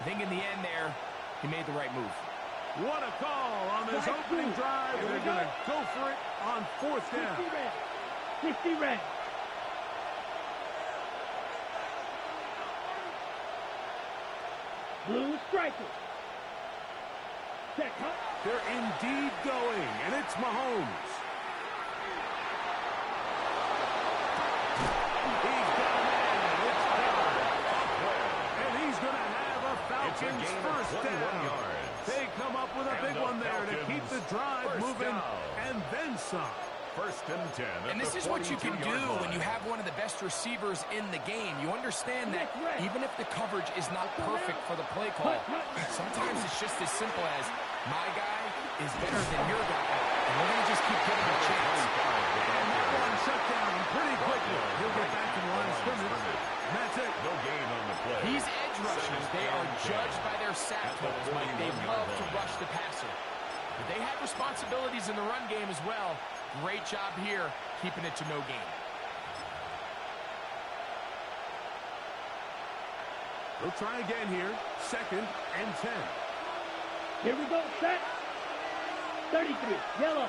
I think in the end there, he made the right move. What a call on this opening drive. They're going to go for it on fourth down. 50 red. Blue striker. Check, huh? They're indeed going, and it's Mahomes. He's got a man. It's down. And he's going to have a Falcons first down. They come up with a big one there to keep the drive moving and then some. First and 10. And this is what you can do when you have one of the best receivers in the game. You understand that even if the coverage is not perfect for the play call, sometimes it's just as simple as my guy is better than your guy, and we're going to just keep giving him a chance. And that one shut down pretty quickly. He'll get back to the line of scrimmage. And that's it. No gain on the play. These edge rushers, they are judged by their sack totals, Mike. They love to rush the passer. But they have responsibilities in the run game as well. Great job here, keeping it to no gain. We'll try again here. Second and 10. Here we go, set. 33, yellow.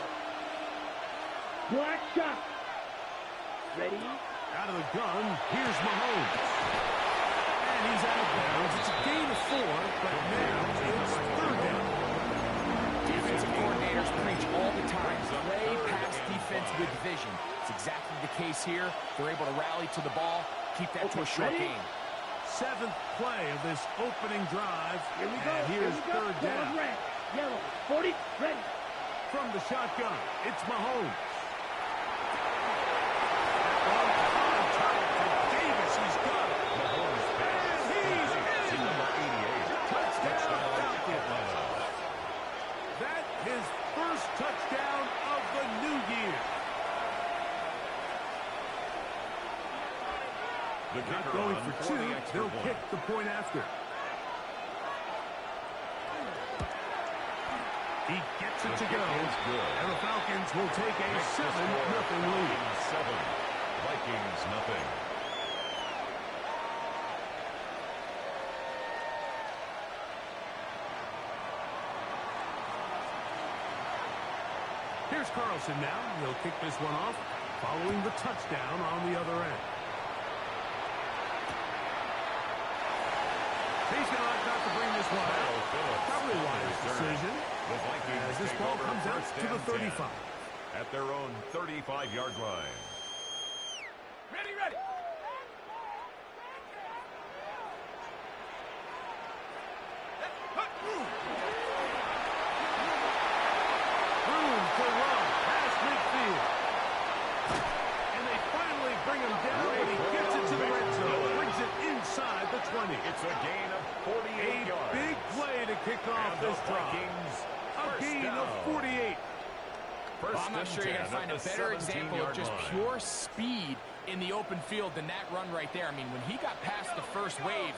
Black shot. Ready? Out of the gun, here's Mahomes. And he's out of bounds. It's a gain of 4, but now it's third down. Defensive coordinators preach all the time. Play pass defense with vision. It's exactly the case here. They're able to rally to the ball, keep that to a short game. Seventh play of this opening drive. Here we go. And here's third down. Red, yellow, 40, ready. From the shotgun, it's Mahomes. Davis, he's got it. Mahomes pass. And he's in. Number 88. Touchdown, Falcons. That his first touchdown of the new year. The kicker Going on for 2, the extra they'll point. kick the point after. He gets it to go, and the Falcons will take a 7-0 lead. 7. Vikings nothing. Here's Carlson now. He'll kick this one off, following the touchdown on the other end. He's going to opt not to bring this one out. Probably a wise decision. The Vikings As this take ball over comes out first to the and 35. 10 at their own 35-yard line. Ready, ready. Room for run past midfield. And they finally bring him down, and he gets it to the red zone. Brings it inside the 20. It's a gain of 48 yards. Big play to kick off And this the drive. Vikings A gain of 48. Well, I'm not sure you're going to find a better example of just pure speed in the open field than that run right there. I mean, when he got past the first wave,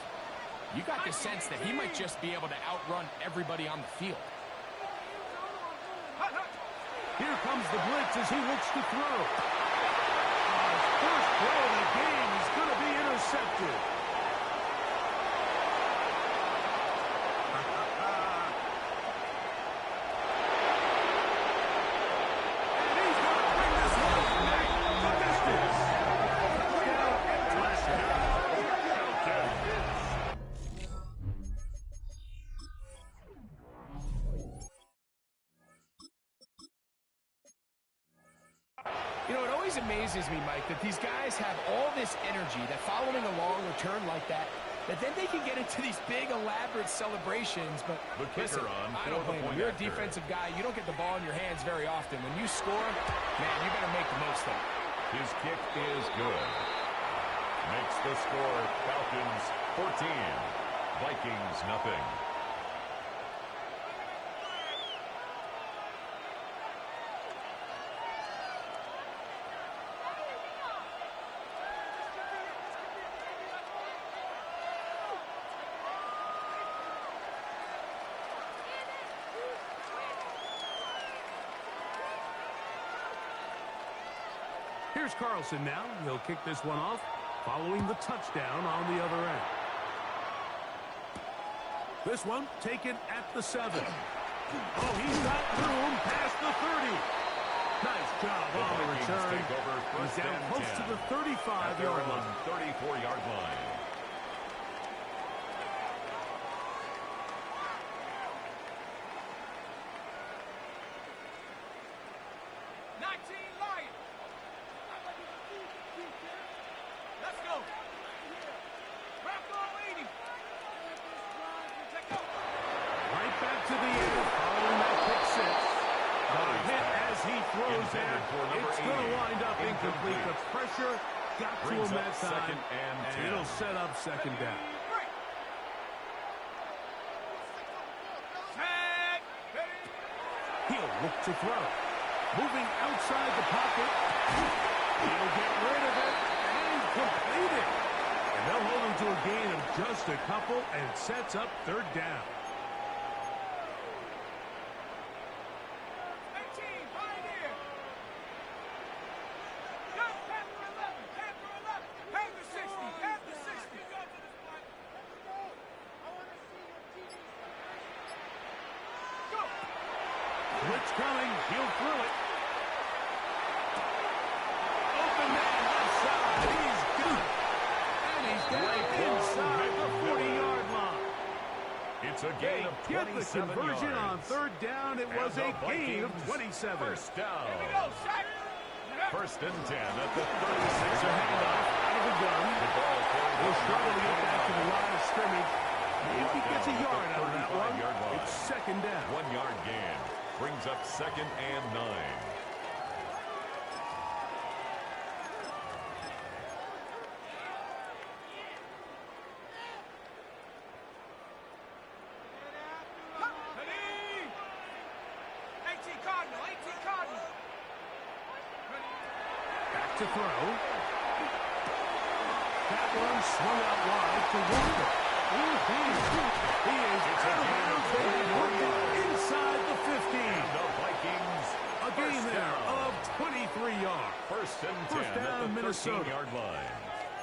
you got the sense that he might just be able to outrun everybody on the field. Here comes the blitz as he looks to throw. His first play of the game is going to be intercepted. And he's going to bring this one back the distance. Touchdown and touchdown. You know, it always amazes me, Mike, that these guys have all this energy, that following a long return like that then they can get into these big, elaborate celebrations. But The kicker listen, on I don't for the blame you. point You're a after. defensive guy. You don't get the ball in your hands very often. When you score, man, you got to make the most of it. His kick is good. Makes the score Falcons 14. Vikings nothing. Here's Carlson now. He'll kick this one off, following the touchdown on the other end. This one taken at the 7. Oh, he's got room past the 30. Nice job on the return. He's down close to the 35-yard line. 34-yard line. It's going to wind up incomplete. The pressure got to him that time, and it'll set up second down. He'll look to throw. Moving outside the pocket. He'll get rid of it and complete it. And they'll hold him to a gain of just a couple, and it sets up third down. Blitz coming. He'll throw it. Open man left side. He's good. And he's down inside the 40-yard line. It's a gain of 27 Get the conversion yards. On third down. It was a gain of 27. First down. Here we go, sack. First and 10 at the 36. There's a handoff out of the gun. The ball carried He'll over struggle to get the back to the line. line of scrimmage. If he gets a yard out of that one, 35-yard line. it's second down. 1-yard gain. Brings up second and 9. Back to throw. That one swung out wide to Walker. He is out of bounds and inside the 15. The Vikings. A gain there of 23 yards. First and 10 First down, at the Minnesota. 13-yard line.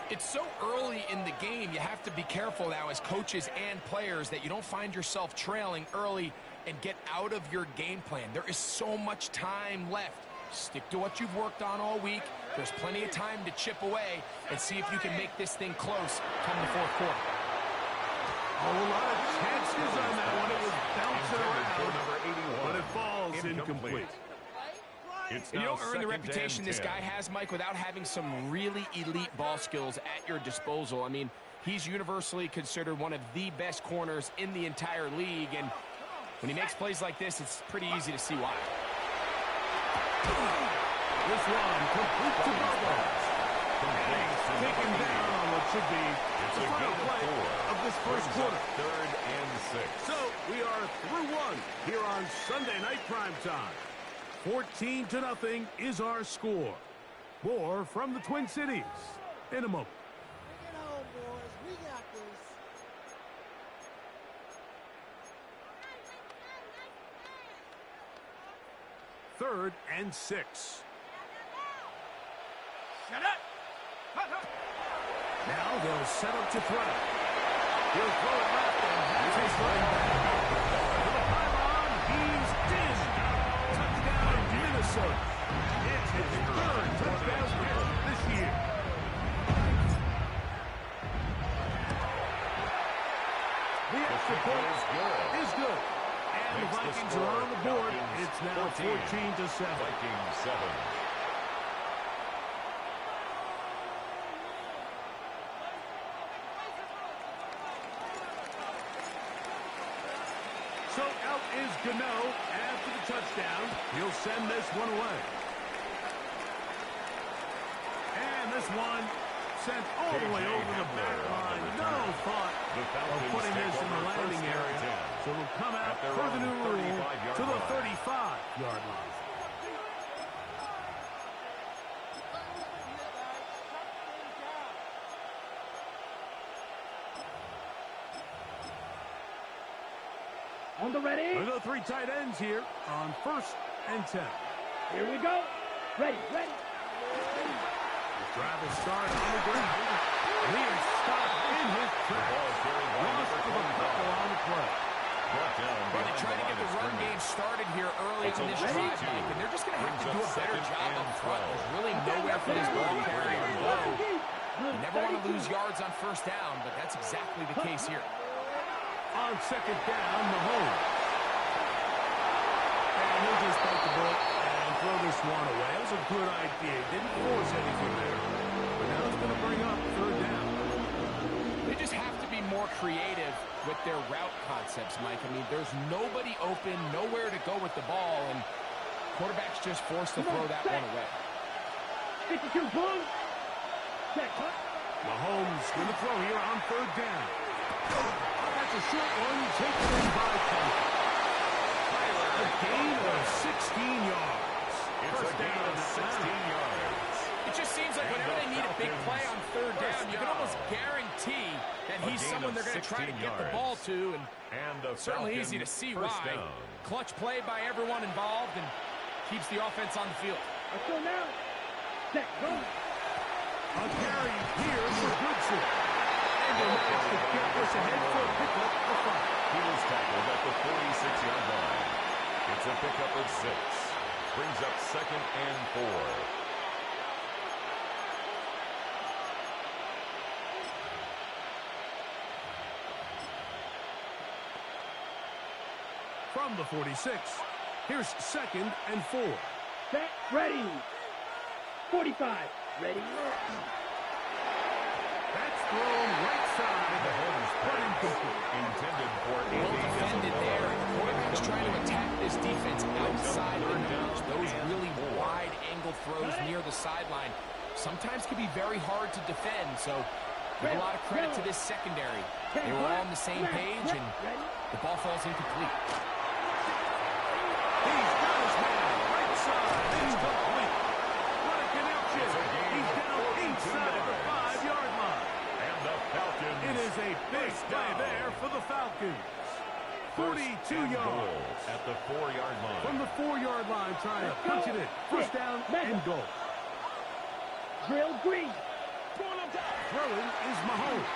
It's so early in the game, you have to be careful now as coaches and players that you don't find yourself trailing early and get out of your game plan. There is so much time left. Stick to what you've worked on all week. There's plenty of time to chip away and see if you can make this thing close come the fourth quarter. A lot of chances on that one. It was bouncing around, but it falls incomplete. It's And you now don't earn the second reputation and this 10. guy has, Mike, without having some really elite ball skills at your disposal. I mean, he's universally considered one of the best corners in the entire league, and when he makes plays like this, it's pretty easy to see why. This one complete to Bubba. Taken down on what should be the final play of this first quarter. Third and 6. So we are through one here on Sunday Night Primetime. 14-0 is our score. More from the Twin Cities in a moment. Bring it home, boys. We got this. Third and 6. Now they'll set up to throw. He'll throw it left and has his running back. To the pylon, he's in. Touchdown, Minnesota. It's his third touchdown pass this year. The extra point is good. And the Vikings are on the board. It's now 14-7. Vikings 7. So out is Gano after the touchdown. He'll send this one away. And this one sent all the way over the back line. No thought of putting this in the landing area. So it'll come out for the new rule to the 35-yard line. On the ready. We'll go 3 tight ends here on 1st and 10. Here we go. Ready, ready. Drive will start on the ground. He is stopped in his tracks. Lost for the couple on the play. in this drive, Mike, and they're just going to have to do a better job up front. There's really nowhere for this ball carrier to go. You never want to lose yards on first down, but that's exactly the case here. On second down, Mahomes. And he'll just bite the bullet and throw this one away. That was a good idea. Didn't force anything there. But now it's going to bring up third down. They just have to be more creative with their route concepts, Mike. I mean, there's nobody open, nowhere to go with the ball, and quarterback's just forced to throw that one away. 52 points. Mahomes going to throw here on third down. That's a short one, taken in by Cancer. A gain of 16 yards. It's a gain of 16 yards. It just seems like whenever they need a big play on third down, you can almost guarantee that he's someone they're going to try to get the ball to, and certainly easy to see why. Clutch play by everyone involved and keeps the offense on the field. Let's go now. Set, go. A carry here for Goodson. And they managed to get this ahead for a pickup of 5. He was tackled at the 46-yard line. It's a pickup of 6. Brings up 2nd and 4. From the 46, here's 2nd and 4. Set, ready. 45, ready. That's thrown right side. Mahomes pass intended for Well defended there, and the quarterback's trying to attack this defense outside the numbers. Those really wide angle throws near the sideline sometimes can be very hard to defend, so give a lot of credit to this secondary. They were all on the same page, and the ball falls incomplete. He's got his man right side. Incomplete. What a connection. He's down inside the 5-yard line. And the Falcons. It is a big play there for the Falcons. 42 yards. At the 4-yard line. From the 4-yard line, trying to punch it in. First down and goal. Drill green. Throwing is Mahomes.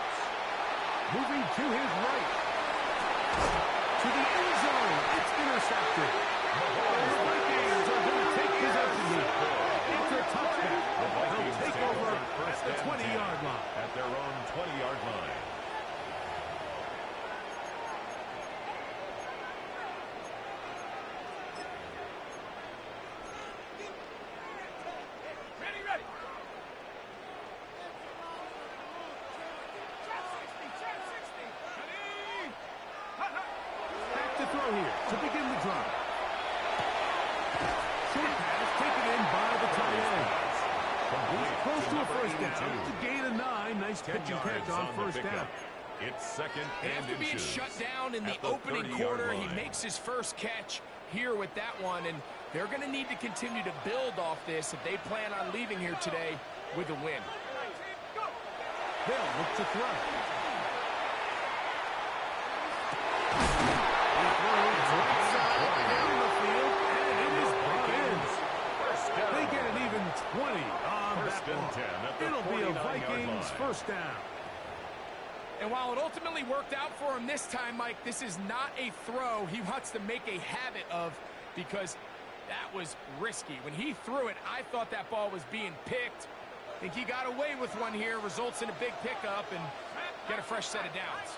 Moving to his right. To the end zone. It's intercepted. The Vikings are going to take possession here. It's a touchdown. They'll take over at the 20-yard line. At their own 20-yard line. Back to throw here to begin the drive. Short pass taken in by the tight end. Close to a first down. To gain a 9. Nice pitch and catch on first down. It's 2nd and After being shut down in the opening quarter, he makes his first catch here with that one, and they're going to need to continue to build off this if they plan on leaving here today with a win. They'll look to throw. He throws right side down the field, and it is brought in. They get an even 20 on that one. It'll be a Vikings first down. And while it ultimately worked out for him this time, Mike, this is not a throw he wants to make a habit of, because that was risky. When he threw it, I thought that ball was being picked. I think he got away with one here, results in a big pickup, and get a fresh set of downs.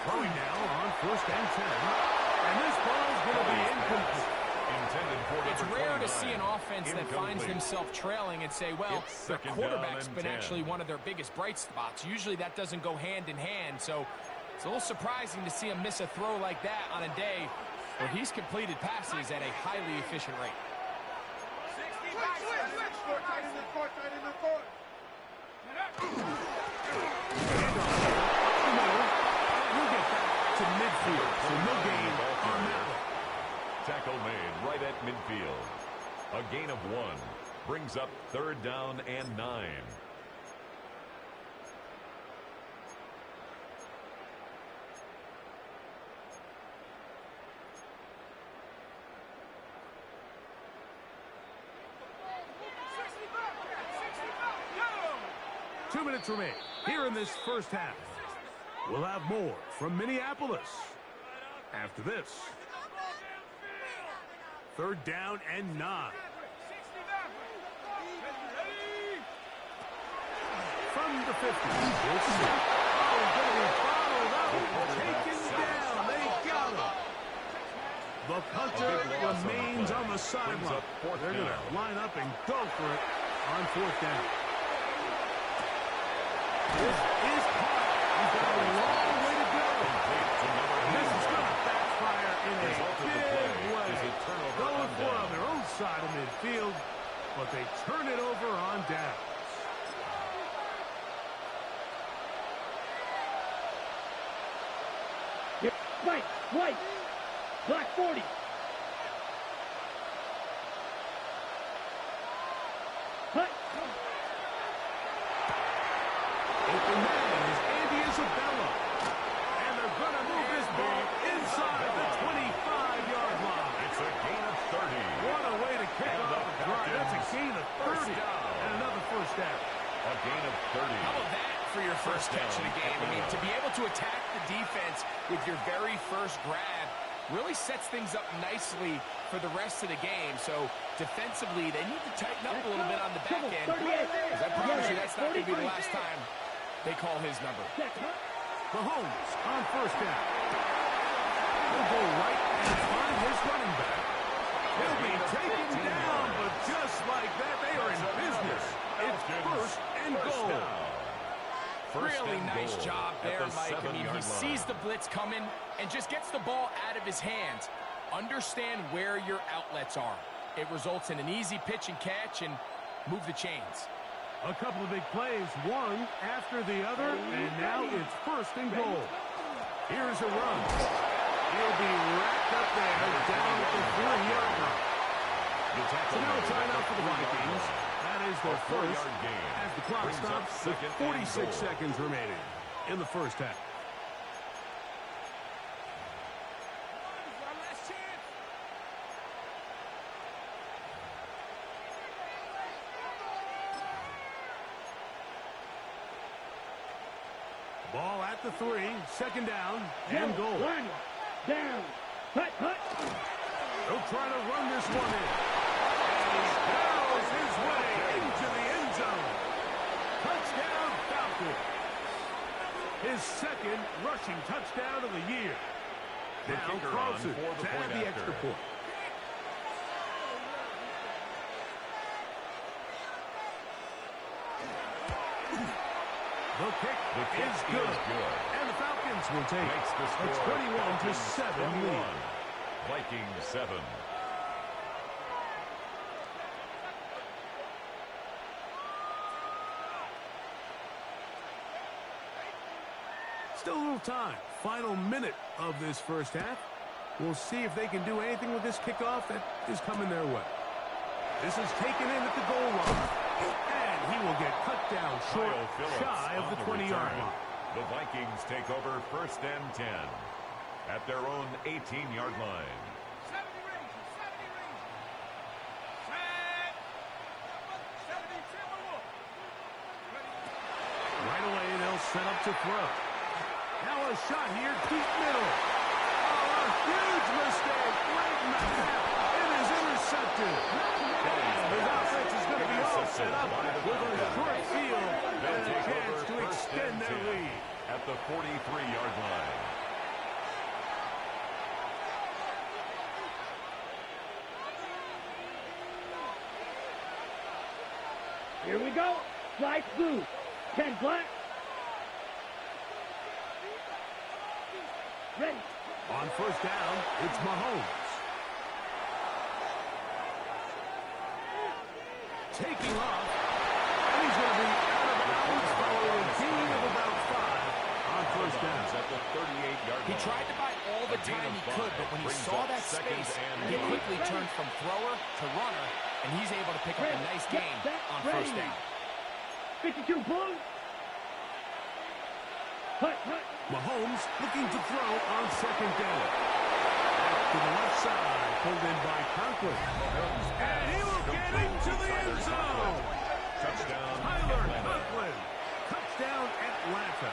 Throwing now on 1st and 10. And this ball's going to be incomplete. It's rare to see an offense that finds themselves trailing and say, well, their quarterback's been actually one of their biggest bright spots. Usually that doesn't go hand in hand, so it's a little surprising to see him miss a throw like that on a day where he's completed passes at a highly efficient rate. We'll get back to midfield, so no gain on that one. Tackle made right at midfield. A gain of 1 brings up 3rd down and 9. Two minutes remain here in this first half. We'll have more from Minneapolis after this. Third down and 9. From the 50. We'll see. Oh, going to be followed up and taken down. They got him. The punter remains on the sideline. They're going to line up and go for it on 4th down. This is caught. He's got a long way to go. This is going to backfire in a big way. Going for on their own side of midfield, but they turn it over on downs. Right, right. Block 40. Hut. Open man is Andy Isabella. And they're going to move this ball inside the 25-yard line. It's a gain of 30. What a way to kick off the drive. That's a gain of 30. And another first down. A gain of 30. How about that for your first catch of the game? I mean, to be able to attack the defense with your very first grab really sets things up nicely for the rest of the game. So defensively, they need to tighten up a little bit on the back end. Because I promise you, that's not going to be the last time they call his number. Mahomes on first down. He'll go right and find his running back. He'll be taken down, but just like that, they are in business. It's first and goal. Really nice job there, Mike. I mean, he sees the blitz coming and just gets the ball out of his hands. Understand where your outlets are. It results in an easy pitch and catch and move the chains. A couple of big plays, one after the other, and now it's first and goal. Here's a run. He'll be wrapped up there down at the 3-yard line. So now a timeout for the Vikings. That is their first as the clock stops with 46 seconds remaining in the first half. Ball at the 3, second down, and goal. Down. Hut, hut. They'll try to run this one in. And he barrels his way into the end zone. Touchdown, Falcons. His second rushing touchdown of the year. Now closer to add the extra point. The kick is good. And the Falcons will take a 21-7 lead. Vikings 7. Still a little time. Final minute of this first half. We'll see if they can do anything with this kickoff that is coming their way. This is taken in at the goal line. And he will get cut down short, shy of the 20-yard line. The Vikings take over first and 10 at their own 18-yard line. Right away, they'll set up to throw. Now a shot here, deep middle. Oh, a huge mistake. Right in the half. It is intercepted. His offense is going to be all set up with a short field and a chance to extend their lead. At the 43-yard line. Here we go. Flight blue. 10 black. Ready. On first down, it's Mahomes. Taking off. And he's going to be out of bounds following a gain of about 5 on first down. At the 38-yard line. He tried to buy all the time he could, but when he saw that space, he quickly turned from thrower to runner, and he's able to pick up a nice gain on first down. 52 blue. Hut, hut. Mahomes looking to throw on second down. Back to the left side, pulled in by Conklin. And he will get into the end zone. Touchdown, Tyler Atlanta. Conklin. Touchdown, Atlanta.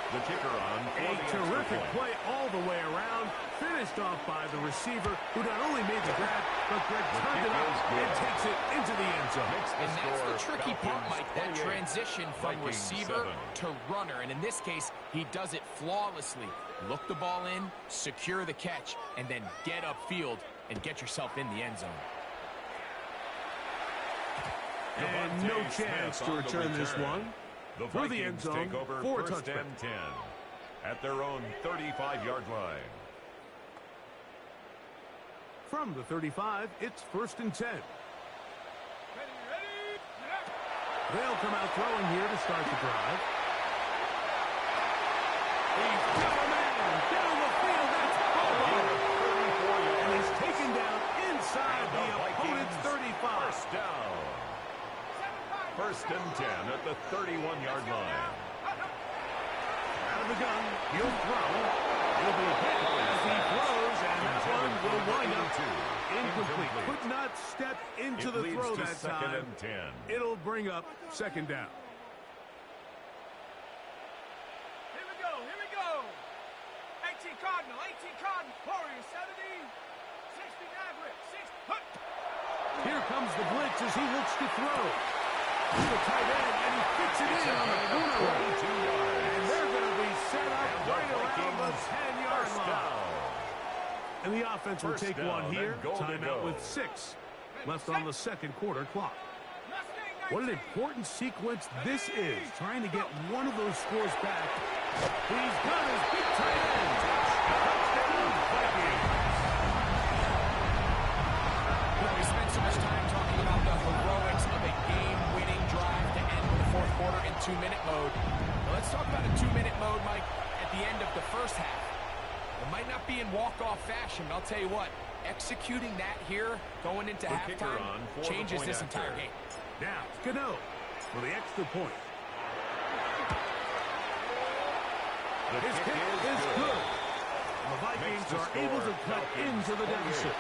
The kicker on A for the Terrific play all the way around. Finished off by the receiver, who not only made the grab, but Greg turned it up and takes it into the end zone. And that's the tricky part, Mike, that transition from receiver to runner. And in this case, he does it flawlessly. Look the ball in, secure the catch, and then get upfield and get yourself in the end zone. And no chance to return this one. Through the end zone for a touchdown. 10 at their own 35-yard line. From the 35, it's 1st and 10. They'll come out throwing here to start the drive. He's got a man down the field. That's Bobo. And he's taken down inside the opponent's 35. First down. 1st and 10 at the 31-yard line. Out of the gun, he'll throw. He'll be hit as he throws, and that one will wind up incomplete. Could not step into the throw that time. It'll bring up 2nd down. Here we go, here we go. 18 Cardinal, Warrior 70, 60 Maverick, 60. Here comes the blitz as he looks to throw. To the tight end, and he fits it in on the corner route. And they're going to be set up right around the 10-yard line. And the offense will take one here. Timeout with 6 left on the 2nd quarter clock. What an important sequence this is, trying to get one of those scores back. He's got his big tight end. Touchdown, Vikings. We spent so much time talking about the heroics of a game-winning drive to end the 4th quarter in 2-minute mode. Now let's talk about a 2-minute mode, Mike, at the end of the 1st half. It might not be in walk-off fashion, but I'll tell you what, executing that here, going into halftime, changes this entire game. Now, Cano for the extra point. His kick is good. The Vikings are able to cut into the deficit.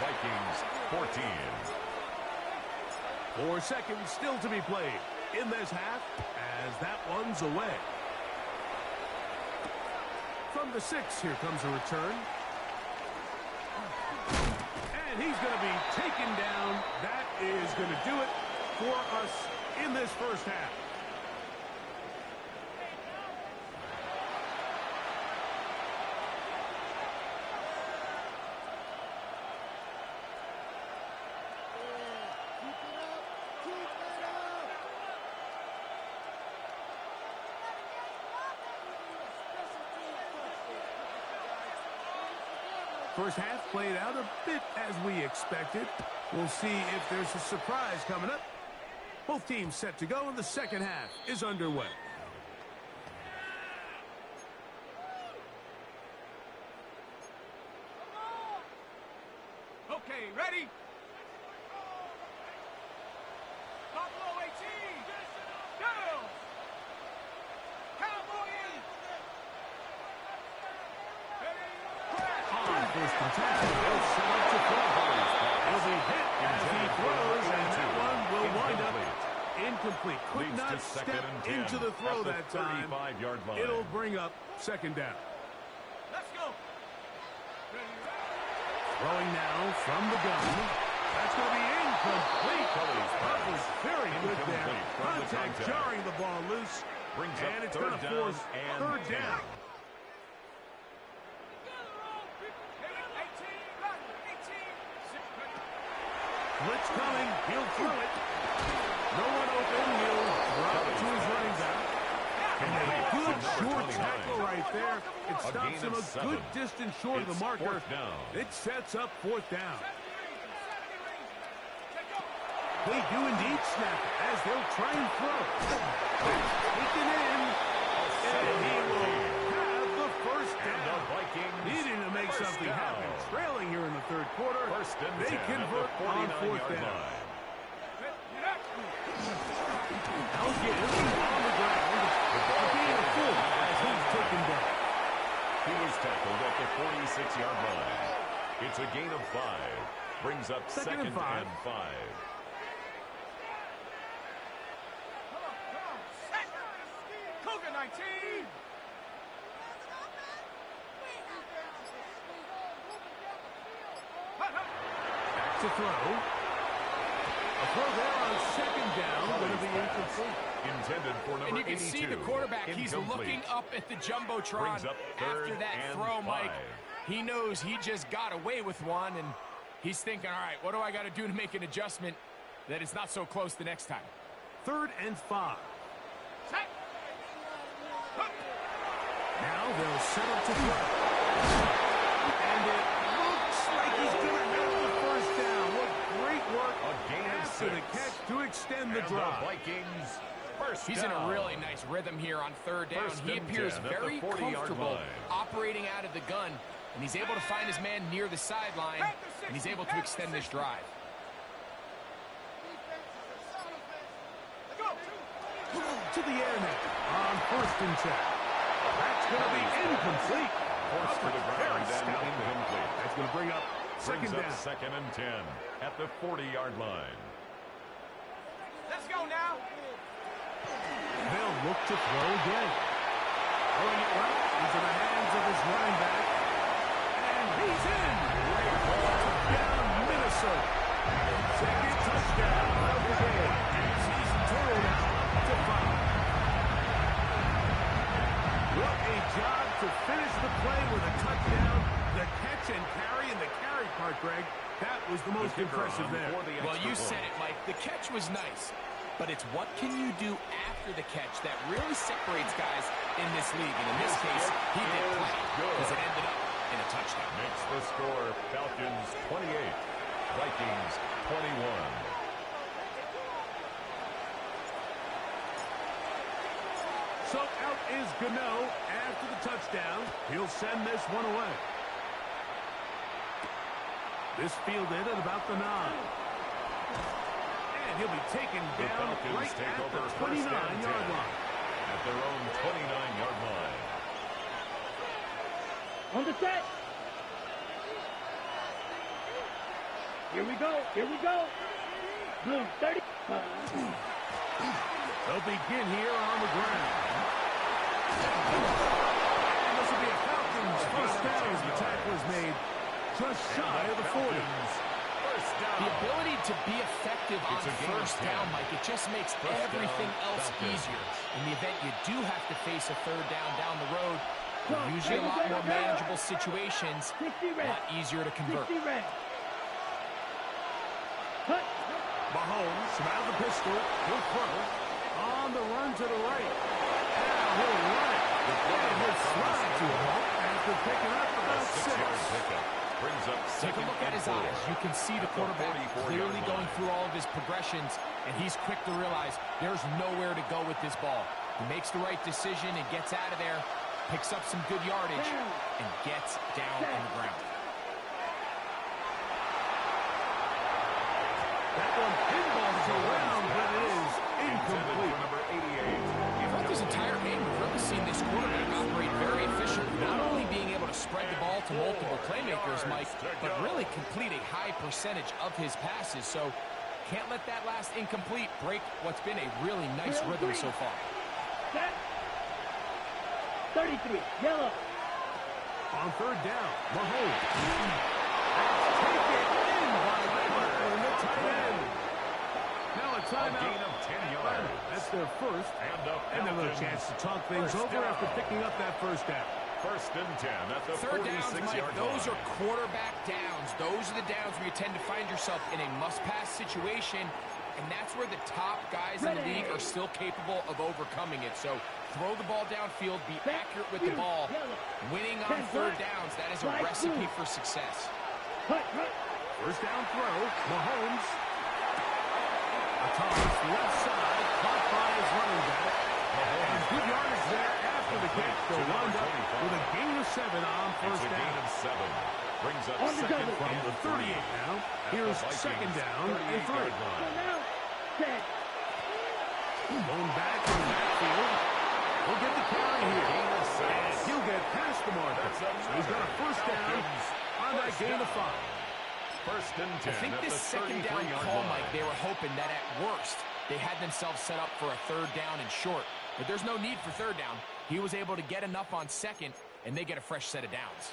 Vikings 14. 4 seconds still to be played in this half as that one's away. From the 6, here comes a return. And he's going to be taken down. That is going to do it for us in this 1st half. First half played out a bit as we expected. We'll see if there's a surprise coming up. Both teams set to go, and the 2nd half is underway. Okay, ready? Buffalo 18, go! Cowboy in! On 1st and 10, they'll set up to throw. He'll be hit as he throws, and that one will wind up incomplete. Could not step into the throw that time. It'll bring up 2nd down. Let's go! Throwing now from the gun. That's going to be incomplete. That was very good there. Contact jarring the ball loose. And it's going to force 3rd down. Blitz coming. He'll throw it. No one open. He'll drop it to his running back. And a good short tackle right there. It stops him a good distance short of the marker. It sets up 4th down. They do indeed snap it as they'll try and throw. Taken in. And he will have the 1st down. Needing to make something happen. Trailing here in the 3rd quarter. They convert on 4th down. Now get on the ground. Being a fool as he's taken down. He was tackled at the 46-yard line. It's a gain of 5. Brings up 2nd and 5. Cougar 19! to throw. A throw there on second down. Going to be incomplete. Intended for number 82. And you can see the quarterback, he's looking up at the Jumbotron after that throw, Mike. He knows he just got away with one, and he's thinking, all right, what do I got to do to make an adjustment that it's not so close the next time? 3rd and 5. Set. Now they'll set up to throw. And it looks like he's going to have the first down. What great work after the catch to extend the drive. The Vikings first He's down. in a really nice rhythm here on 3rd down. He appears very comfortable operating out of the gun, and he's able to find his man near the sideline, and he's able to extend this drive. To the air now on 1st and 10. That's going to be incomplete. Forced to the ground and incomplete. That's going to bring up second down. 2nd and 10 at the 40-yard line. Let's go now. They'll look to throw again. Throwing it right into the hands of his running back. And he's in. Touchdown, Minnesota. Second touchdown of the game. And season total now to 5. What a job to finish the play with a touchdown. The catch and carry, and the carry part, Greg, that was the most impressive there. Well, you said it, Mike. The catch was nice, but it's what can you do after the catch that really separates guys in this league. And in this case, he did play because it ended up in a touchdown. Makes the score Falcons 28, Vikings 21. So out is Gano after the touchdown. He'll send this one away. This fielded at about the 9. And he'll be taken down right at the 29-yard line. At their own 29-yard line. On the set. Here we go. Here we go. Blue 30. They'll begin here on the ground. And this will be a Falcons first down as the tackle is made just shy of the 40. The ability to be effective on first down, Mike, it just makes everything else easier. In the event you do have to face a 3rd down the road, usually a lot more manageable situations, a lot easier to convert. Mahomes from out of the pistol. He'll throw on the run to the right. Now he'll run it. And he'll slide to a halt after picking up about 6. Brings up Take a look at his eyes. You can see the quarterback clearly going through all of his progressions, and he's quick to realize there's nowhere to go with this ball. He makes the right decision and gets out of there, picks up some good yardage, and gets down on the ground. That one pinballs around, but it is incomplete. Number 88. Throughout this entire game, we've really seen this quarterback operate very efficiently, not only being able to spread the ball to multiple playmakers, Mike, but really complete a high percentage of his passes. So can't let that last incomplete break what's been a really nice rhythm so far. Set. 33. Yellow. On 3rd down, Mahomes. Take it in by Lamar, the tight end. Now a timeout. A gain of 10 yards. That's their first. And a little chance to talk things over after picking up that first down. 1st and 10 at the 3rd downs, Mike, 46-yard those line. are quarterback downs. Those are the downs where you tend to find yourself in a must-pass situation, and that's where the top guys in the league are still capable of overcoming it. So throw the ball downfield, be accurate with the ball. Winning on 3rd downs, that is a recipe for success. First down throw, Mahomes. A toss left side, caught by his running back. And good yardage there after the catch. They'll wind up with a gain of 7 on first It's a gain down. of 7. Brings up On the 2nd double. From and the 38 now, here's second down and 3. So now, set. Going back to the backfield. He'll get the carry here. And he'll get past the marker. So he's got a first down on that gain of 5. 1st and 10 I think at this the 2nd down 33-yard call, line. Mike, they were hoping that at worst they had themselves set up for a 3rd down and short. But there's no need for 3rd down. He was able to get enough on 2nd, and they get a fresh set of downs.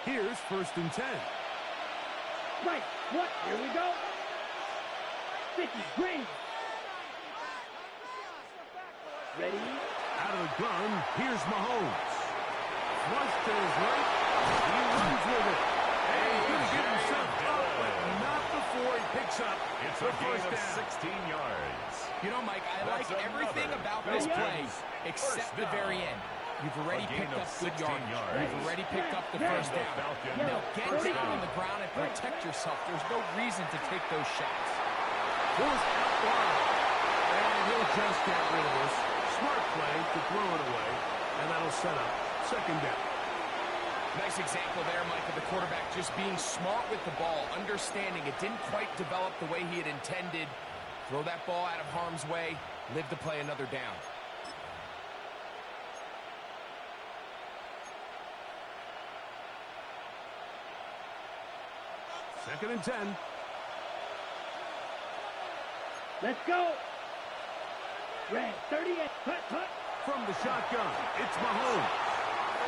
Here's 1st and 10. Right. What? Here we go. 50. Green. Ready? Out of the gun, here's Mahomes. Flush to his right. He runs with it. And he's going to get himself up, but not before he picks up It's the a gain first of down. 16 yards. You know, Mike, I like That's everything another about this big play gain. except First the down. very end. You've already A gain picked of up good 16 yardage. yards. You've already picked up the first down. Falcons Now get first down down. on the ground and protect yourself. There's no reason to take those shots. Forced out wide. And he'll just get rid of this. Smart play to throw it away. And that'll set up 2nd down. Nice example there, Mike, of the quarterback just being smart with the ball, understanding it didn't quite develop the way he had intended. Throw that ball out of harm's way, live to play another down. Second and 10. Let's go. Red. 38. Cut. From the shotgun, it's Mahomes.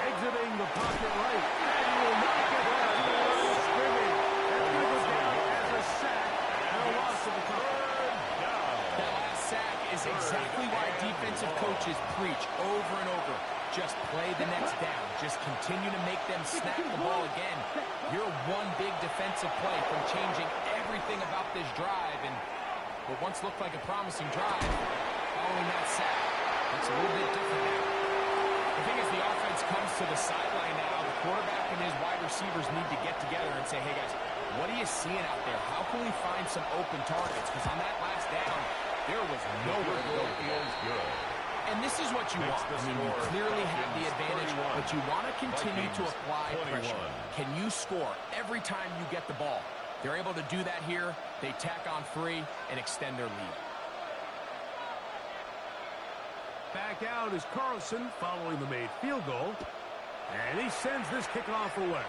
Exiting the pocket right. And he will not get that to the line of scrimmage. That goes down as a sack and a loss of the cover. That last sack is exactly why defensive coaches preach over and over. Just play the next down. Just continue to make them snap the ball again. You're one big defensive play from changing everything about this drive. And what once looked like a promising drive, following that sack, looks a little bit different now. The thing is, the offense comes to the sideline now. The quarterback and his wide receivers need to get together and say, hey, guys, what are you seeing out there? How can we find some open targets? Because on that last down, there was nowhere to go. Feels good. And this is what you want. I mean, you clearly have the advantage, but you want to continue to apply pressure. Can you score every time you get the ball? They're able to do that here. They tack on 3 and extend their lead. Back out is Carlson following the made field goal. And he sends this kickoff away.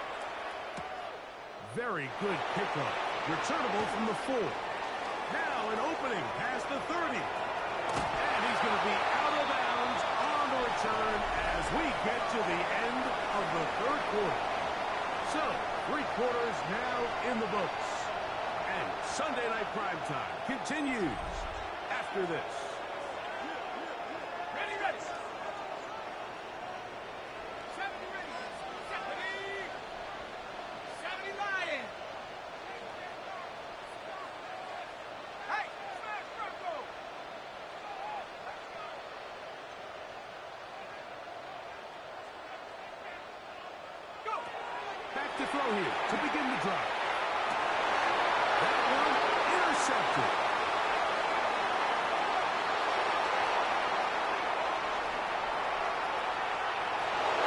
Very good kickoff. Returnable from the 4. Now an opening past the 30. And he's going to be out of bounds on the return as we get to the end of the 3rd quarter. So, 3 quarters now in the books. And Sunday Night Primetime continues after this. Ready. 70 ready. 70 Lion. Hey, smash Bronco. Go. Back to throw here to begin the drive. That one intercepted.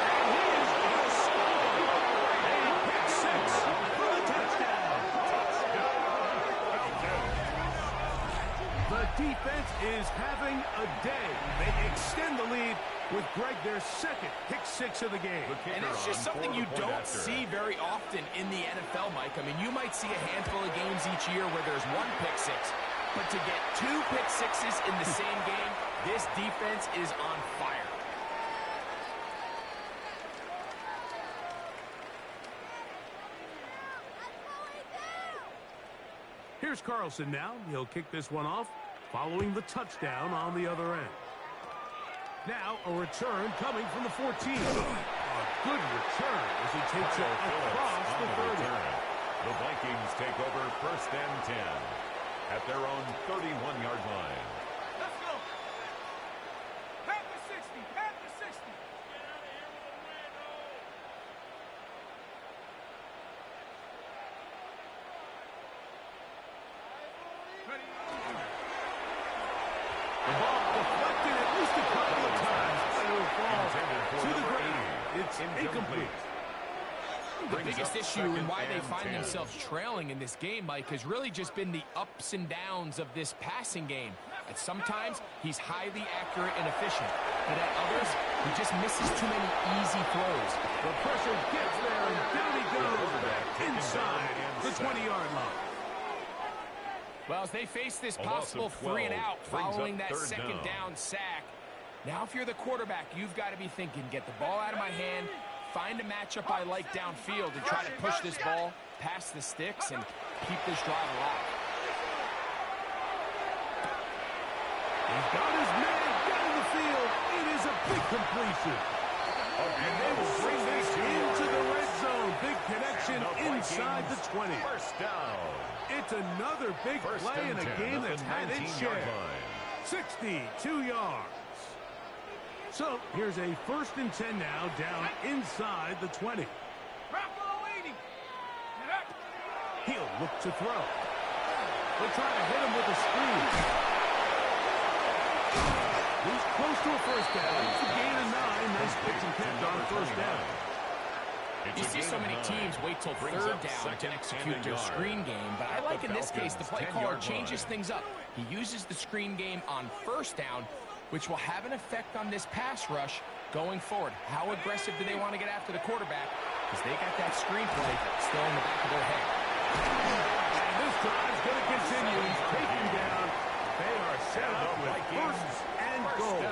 And he is going to score. A pick 6 for the touchdown. The defense is having a day. They extend the lead with Greg their 2nd pick 6 of the game. And it's just something you don't see very often in the NFL, Mike. I mean, you might see a handful of games each year where there's 1 pick 6. But to get 2 pick 6s in the same game, this defense is on fire. Here's Carlson now. He'll kick this one off following the touchdown on the other end. Now a return coming from the 14. A good return as he takes it across the 30. The Vikings take over 1st and 10 at their own 31-yard line. Let's go. Pat the 60. Pat the 60. Ready. The ball deflected at least a couple of times, but it will fall Intended for to the number ground. 80. It's incomplete. The biggest issue and why they find 10. themselves trailing in this game, Mike, has really just been the ups and downs of this passing game. At sometimes, he's highly accurate and efficient, but at others, he just misses too many easy throws. The pressure gets there, and down he goes inside the 20-yard line. Well, as they face this A loss possible of 12 3 and out brings following up that 3rd second down. sack, now if you're the quarterback, you've got to be thinking, get the ball out of my hand, find a matchup I like downfield and try to push this ball past the sticks and keep this drive alive. He's got his man down the field. It is a big completion. And they will bring this into the red zone. Big connection inside the 20. First down. It's another big play in a game that's had its share. 62 yards. So here's a 1st and 10 now, down inside the 20. He'll look to throw. They'll try to hit him with a screen. He's close to a first down. It's a gain of 9. Nice pitch and catch on first down. You see so many teams wait till 3rd down to execute their screen game, but I like in this case the play caller changes things up. He uses the screen game on 1st down, which will have an effect on this pass rush going forward. How aggressive do they want to get after the quarterback? Because they got that screen play still in the back of their head. And this drive's going to continue. He's taken down. They are set up with 1st and goal.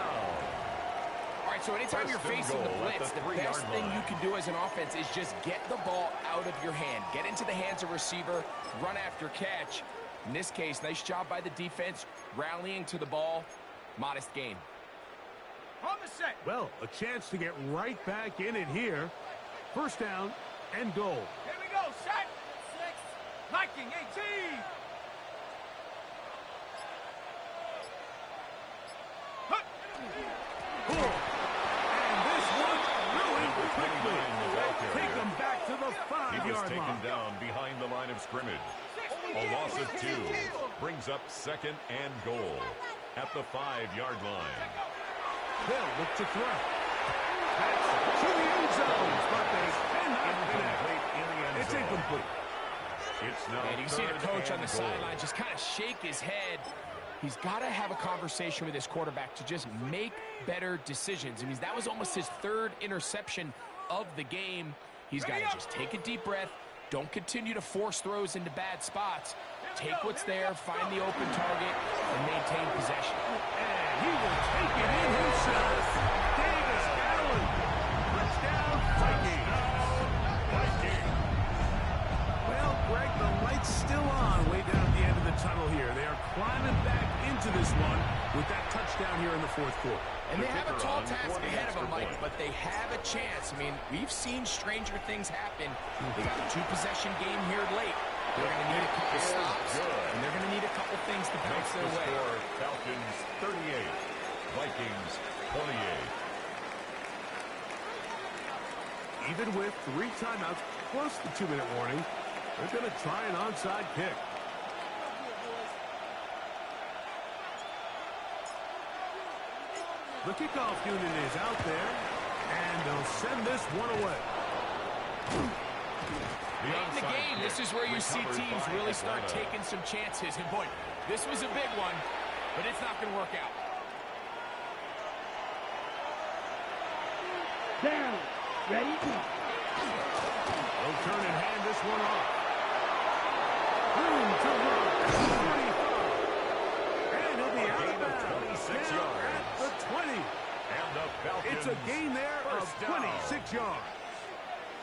All right, so anytime you're facing the blitz, the best thing you can do as an offense is just get the ball out of your hand. Get into the hands of receiver, run after catch. In this case, nice job by the defense, rallying to the ball. Modest gain. On the set. Well, a chance to get right back in it here. 1st down and goal. Here we go. Set. 6. Viking 18. And this one's ruined quickly. Take them back to the 5-yard line. Taken down behind the line of scrimmage. A loss of 2 brings up 2nd and goal at the 5-yard line. They'll look to throw. That's to the end zone, but they cannot connect. It's incomplete. It's now and you see the coach on the goal. sideline just kind of shake his head. He's got to have a conversation with his quarterback to just make better decisions. I mean, that was almost his 3rd interception of the game. He's got to just take a deep breath. Don't continue to force throws into bad spots. Take what's there, find the open target, and maintain possession. And he will take it in himself. Davis Allen. Touchdown, Vikings. Well, Greg, the light's still on way down at the end of the tunnel here. They are climbing back into this one with that touchdown here in the 4th quarter. And they have a tall task ahead of them, Mike, but they have a chance. I mean, we've seen stranger things happen. They got a 2-possession game here late. They're going to need a couple stops, and they're going to need a couple things to bounce their way. Falcons 38, Vikings 28. Even with 3 timeouts plus the 2-minute warning, they're going to try an onside kick. The kickoff unit is out there, and they'll send this one away. Late in the game, this is where you see teams really start taking some chances. And boy, this was a big one, but it's not going to work out. Down. Ready? They'll turn and hand this one off. Room to run. 25. And he'll be out of bounds. 26 Down yards. at the 20. And the Falcons. It's a gain there of 26 yards.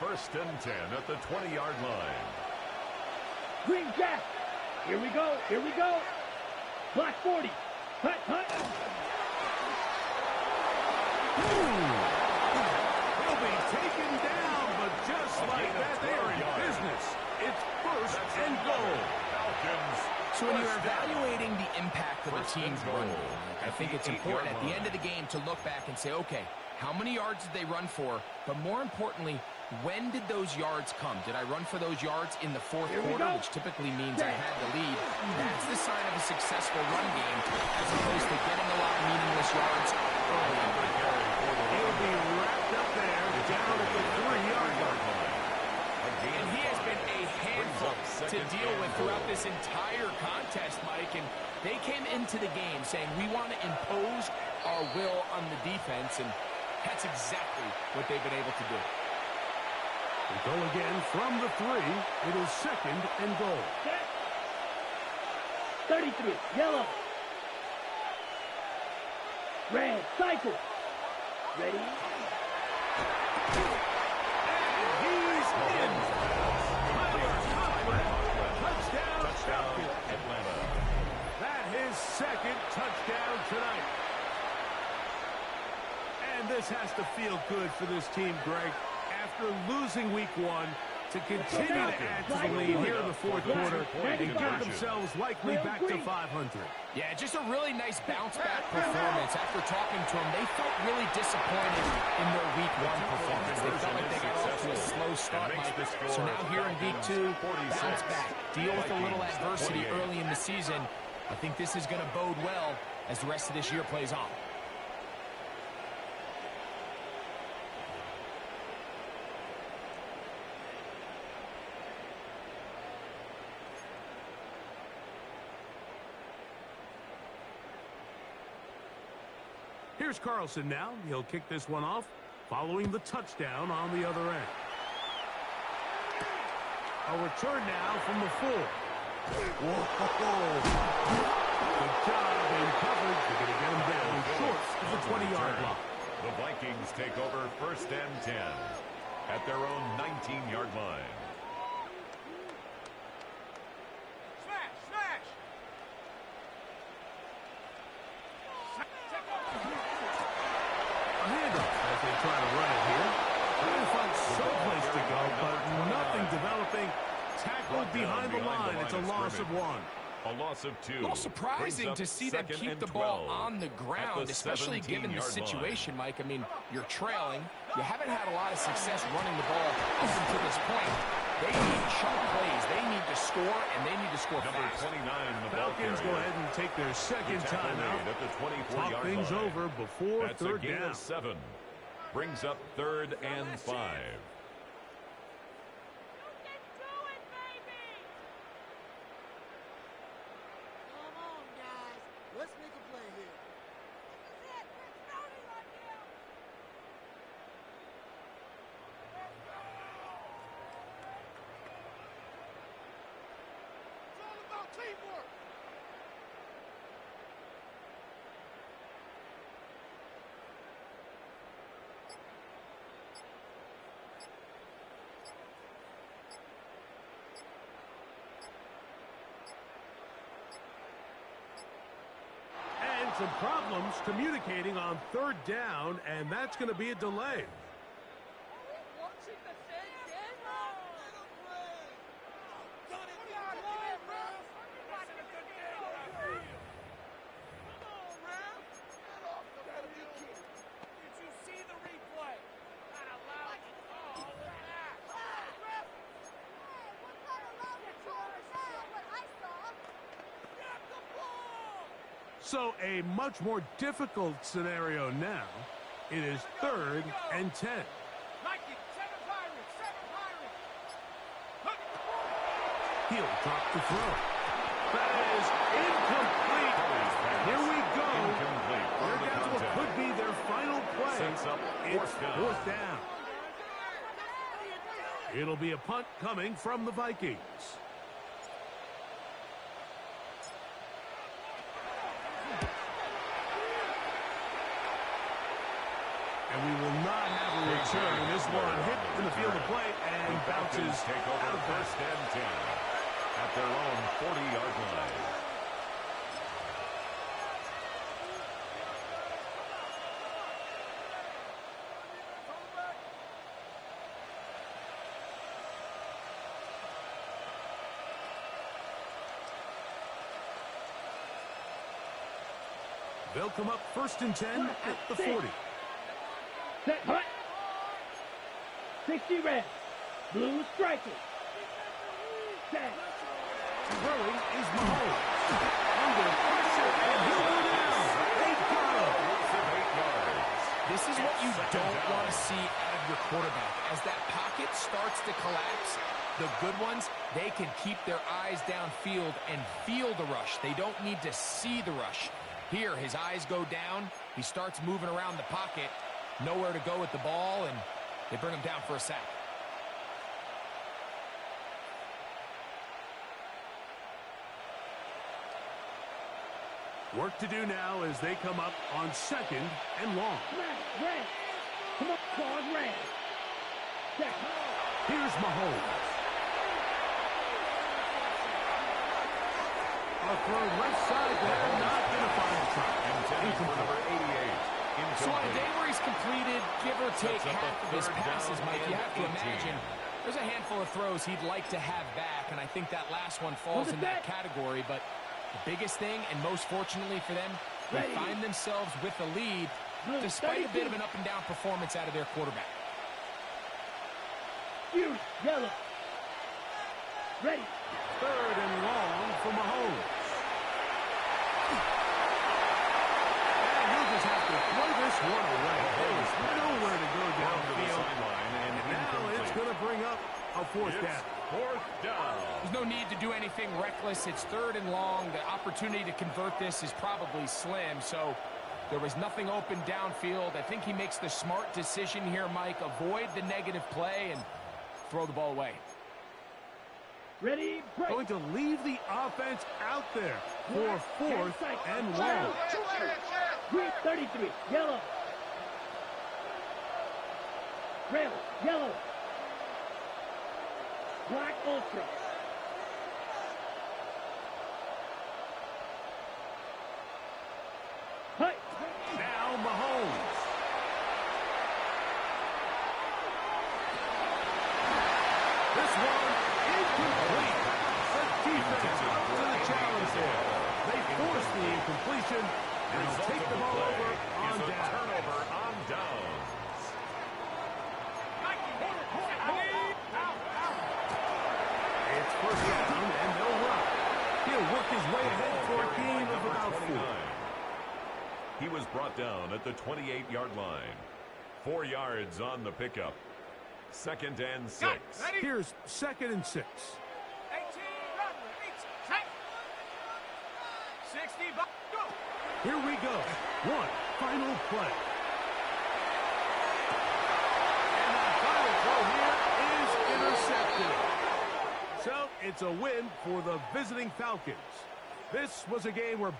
1st and 10 at the 20-yard line. Green Jack. Here we go. Here we go. Block 40. Hut, hut. He'll be taken down, but just like that, they are in business. It's 1st and goal. Falcons. So when you're evaluating the impact of a team's run game, I think it's important at the end of the game to look back and say, okay, how many yards did they run for? But more importantly, when did those yards come? Did I run for those yards in the 4th quarter, which typically means I had the lead? That's the sign of a successful run game, as opposed to getting a lot of meaningless yards early in the game. He'll be wrapped up there down at the 3-yard line. And he has been a handful to deal with throughout this entire contest, Mike. And they came into the game saying, we want to impose our will on the defense, and that's exactly what they've been able to do. We go again from the 3. It is 2nd and goal. Set. 33. Yellow. Red. Cycle. Ready? second touchdown tonight. And this has to feel good for this team, Greg. After losing week 1, to continue to add to the lead here in the fourth quarter and get themselves likely back to 500. Yeah, just a really nice bounce-back performance. After talking to them, they felt really disappointed in their week 1 performance. They felt like they got off to a slow start, Mike. So now here in week 2, bounce back, deal with a little adversity early in the season. I think this is going to bode well as the rest of this year plays on. Here's Carlson now. He'll kick this one off following the touchdown on the other end. A return now from the 4. Whoa. Good job in coverage. They're going to get him down short of the 20-yard line. The Vikings take over 1st and 10 at their own 19-yard line. Trying to run it here. Trying to find someplace to go, but nothing developing. Tackled behind the line. It's a loss of 1. A loss of 2. A little surprising to see them keep the ball on the ground, especially given the situation, Mike. I mean, you're trailing. You haven't had a lot of success running the ball up until this point. They need chunk plays. They need to score, and they need to score fast. 29, the Falcons go ahead and take their second timeout. At the 24-yard Talk things line. over before That's third a gain down. of 7. Brings up 3rd and 5. Come on, guys. Let's make a play here. It's all about teamwork. Some problems communicating on 3rd down, and that's going to be a delay. So a much more difficult scenario now. It is 3rd and 10. He'll drop the throw. That is incomplete. Here we go. They're down to what could be their final play. It's 4th down. It'll be a punt coming from the Vikings. And we will not have a return. This one hit in the field of play and bounces take over out of 1st and 10 at their own 40-yard line. They'll come up 1st and 10 at the 40. Set, hut. 60 red. Blue striking. Set. Throwing is Mahomes. Under pressure, and he'll go down. They got him. This is what you don't want to see out of your quarterback. As that pocket starts to collapse, the good ones, they can keep their eyes downfield and feel the rush. They don't need to see the rush. Here, his eyes go down. He starts moving around the pocket. Nowhere to go with the ball, and they bring him down for a sack. Work to do now as they come up on 2nd and long. Red. Come on, Claude, red. Set. Here's Mahomes. A A throw left side there, not going to find the shot. Intended for number 88. So on a day where he's completed, give or take half of his passes, Mike, you have to imagine there's a handful of throws he'd like to have back, and I think that last one falls in that category. But the biggest thing, and most fortunately for them, they find themselves with the lead despite a bit of an up-and-down performance out of their quarterback. Fuc, yellow. Ready. 3rd and long for Mahomes. And he'll just have to throw this one away. There's nowhere to go downfield. And Now it's going to bring up a 4th down. 4th down. There's no need to do anything reckless. It's 3rd and long. The opportunity to convert this is probably slim, so there was nothing open downfield. I think he makes the smart decision here, Mike. Avoid the negative play and throw the ball away. Ready, break. Going to leave the offense out there for 4th and long. Green 33, yellow. Red, yellow. Black ultra. Hi. Now Mahomes. This one incomplete. The defense up to the challenge there. They force the incompletion and Result take of the the ball play over on is a down. turnover on downs. It's 1st down and they'll run. He'll work his way ahead for a gain of about 4. He was brought down at the 28-yard line. 4 yards on the pickup. 2nd and 6. Here's 2nd and 6. 18, 60, go. Here we go. One final play. And that final throw here is intercepted. So it's a win for the visiting Falcons. This was a game where